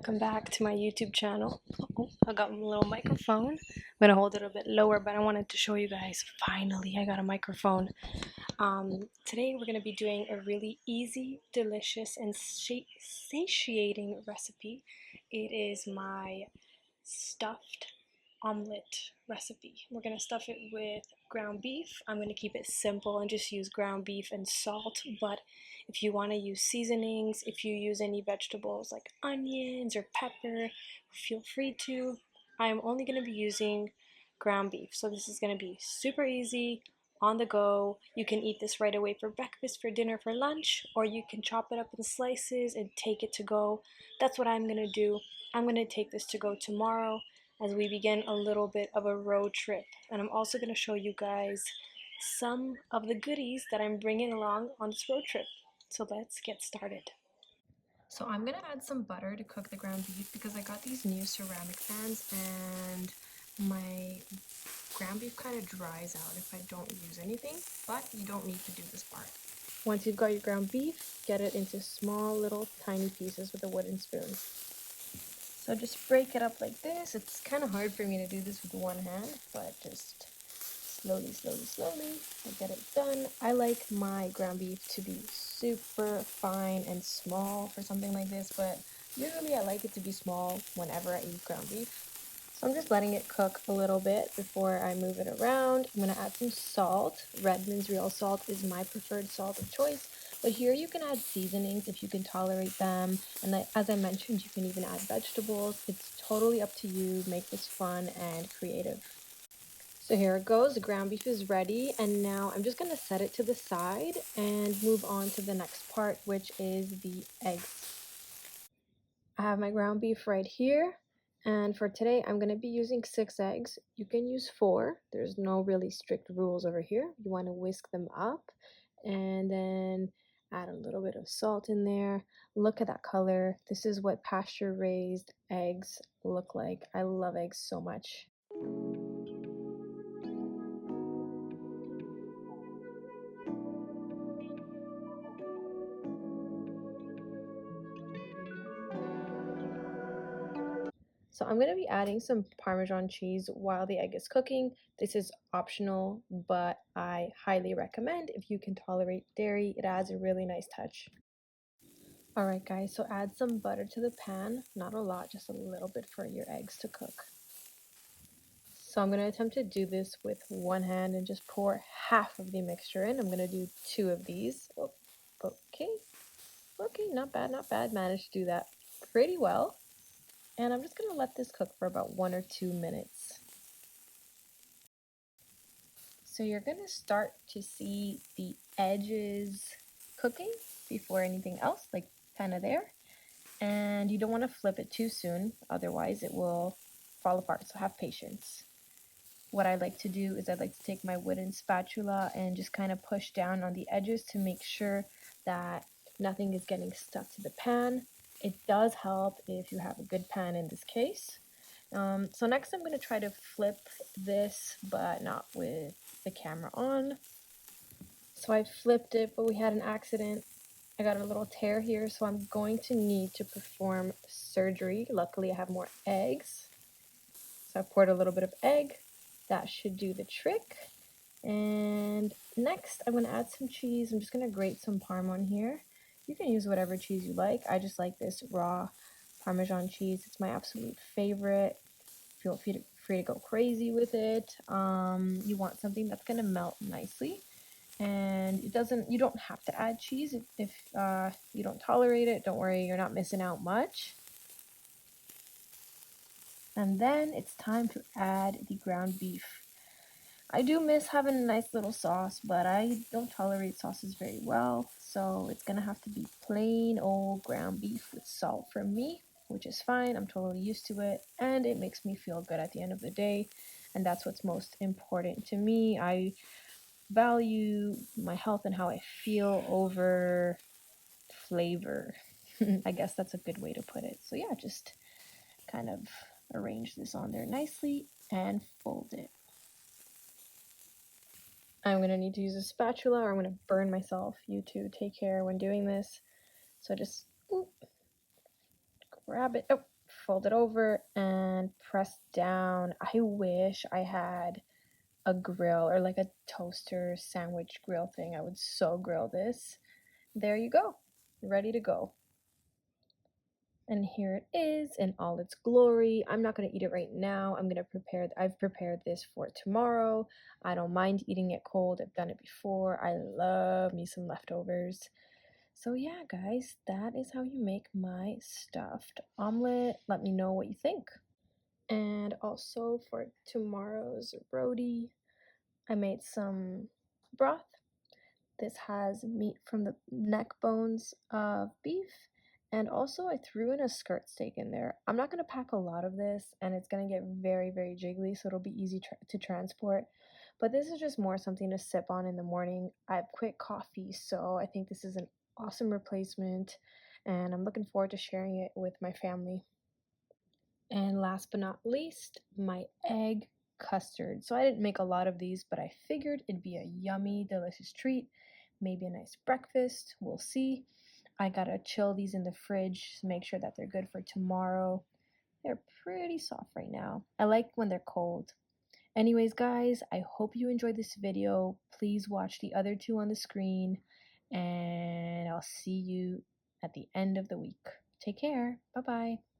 welcome back to my YouTube channel. Oh, I got a little microphone. I'm gonna hold it a bit lower, but I wanted to show you guys, finally I got a microphone. Today we're gonna be doing a really easy, delicious, and satiating recipe. It is my stuffed omelette recipe. We're gonna stuff it with ground beef. I'm gonna keep it simple and just use ground beef and salt, but if you want to use seasonings, if you use any vegetables like onions or pepper, feel free to. I'm only going to be using ground beef, so this is going to be super easy, on the go. You can eat this right away for breakfast, for dinner, for lunch, or you can chop it up in slices and take it to go. That's what I'm going to do. I'm going to take this to go tomorrow as we begin a little bit of a road trip. And I'm also going to show you guys some of the goodies that I'm bringing along on this road trip. So let's get started. So I'm going to add some butter to cook the ground beef because I got these new ceramic pans and my ground beef kind of dries out if I don't use anything, but you don't need to do this part. Once you've got your ground beef, get it into small little tiny pieces with a wooden spoon. So just break it up like this. It's kind of hard for me to do this with one hand, but just slowly I'll get it done. I like my ground beef to be super fine and small for something like this, but usually I like it to be small whenever I eat ground beef. So I'm just letting it cook a little bit before I move it around. I'm going to add some salt. Redmond's real salt is my preferred salt of choice. But here you can add seasonings if you can tolerate them. And as I mentioned, you can even add vegetables. It's totally up to you. Make this fun and creative. So here it goes. The ground beef is ready. And now I'm just going to set it to the side and move on to the next part, which is the eggs. I have my ground beef right here. And for today, I'm going to be using 6 eggs. You can use 4. There's no really strict rules over here. You want to whisk them up and then add a little bit of salt in there. Look at that color. This is what pasture-raised eggs look like. I love eggs so much. So I'm going to be adding some Parmesan cheese while the egg is cooking. This is optional, but I highly recommend if you can tolerate dairy. It adds a really nice touch. Alright guys, so add some butter to the pan. Not a lot, just a little bit for your eggs to cook. So I'm going to attempt to do this with one hand and just pour half of the mixture in. I'm going to do 2 of these. Oh, okay, not bad. Managed to do that pretty well. And I'm just going to let this cook for about 1 or 2 minutes. So you're going to start to see the edges cooking before anything else, like kind of there. And you don't want to flip it too soon, otherwise it will fall apart, so have patience. What I like to do is I like to take my wooden spatula and just kind of push down on the edges to make sure that nothing is getting stuck to the pan. It does help if you have a good pan in this case. So next I'm going to try to flip this, but not with the camera on. So I flipped it, but we had an accident. I got a little tear here, so I'm going to need to perform surgery. Luckily, I have more eggs. So I poured a little bit of egg. That should do the trick. And next, I'm going to add some cheese. I'm just going to grate some Parm on here. You can use whatever cheese you like. I just like this raw Parmesan cheese. It's my absolute favorite. Feel free to go crazy with it. You want something that's going to melt nicely. And you don't have to add cheese if you don't tolerate it. Don't worry, you're not missing out much. And then it's time to add the ground beef. I do miss having a nice little sauce, but I don't tolerate sauces very well, so it's gonna have to be plain old ground beef with salt from me, which is fine. I'm totally used to it, and it makes me feel good at the end of the day, and that's what's most important to me. I value my health and how I feel over flavor. I guess that's a good way to put it. So yeah, just kind of arrange this on there nicely and fold it. I'm going to need to use a spatula or I'm going to burn myself. You two take care when doing this. So just grab it. Oh, fold it over and press down. I wish I had a grill or like a toaster sandwich grill thing. I would so grill this. There you go, ready to go. And here it is in all its glory. I'm not going to eat it right now. I've prepared this for tomorrow. I don't mind eating it cold. I've done it before. I love me some leftovers. So yeah, guys, that is how you make my stuffed omelet. Let me know what you think. And also for tomorrow's roti, I made some broth. This has meat from the neck bones of beef, and also I threw in a skirt steak in there. I'm not going to pack a lot of this, and it's going to get very, very jiggly, so it'll be easy to transport. But this is just more something to sip on in the morning. I have quick coffee, so I think this is an awesome replacement, and I'm looking forward to sharing it with my family. And last but not least, my egg custard. So I didn't make a lot of these, but I figured it'd be a yummy, delicious treat. Maybe a nice breakfast. We'll see. I gotta chill these in the fridge to make sure that they're good for tomorrow. They're pretty soft right now. I like when they're cold. Anyways, guys, I hope you enjoyed this video. Please watch the other two on the screen, and I'll see you at the end of the week. Take care. Bye-bye.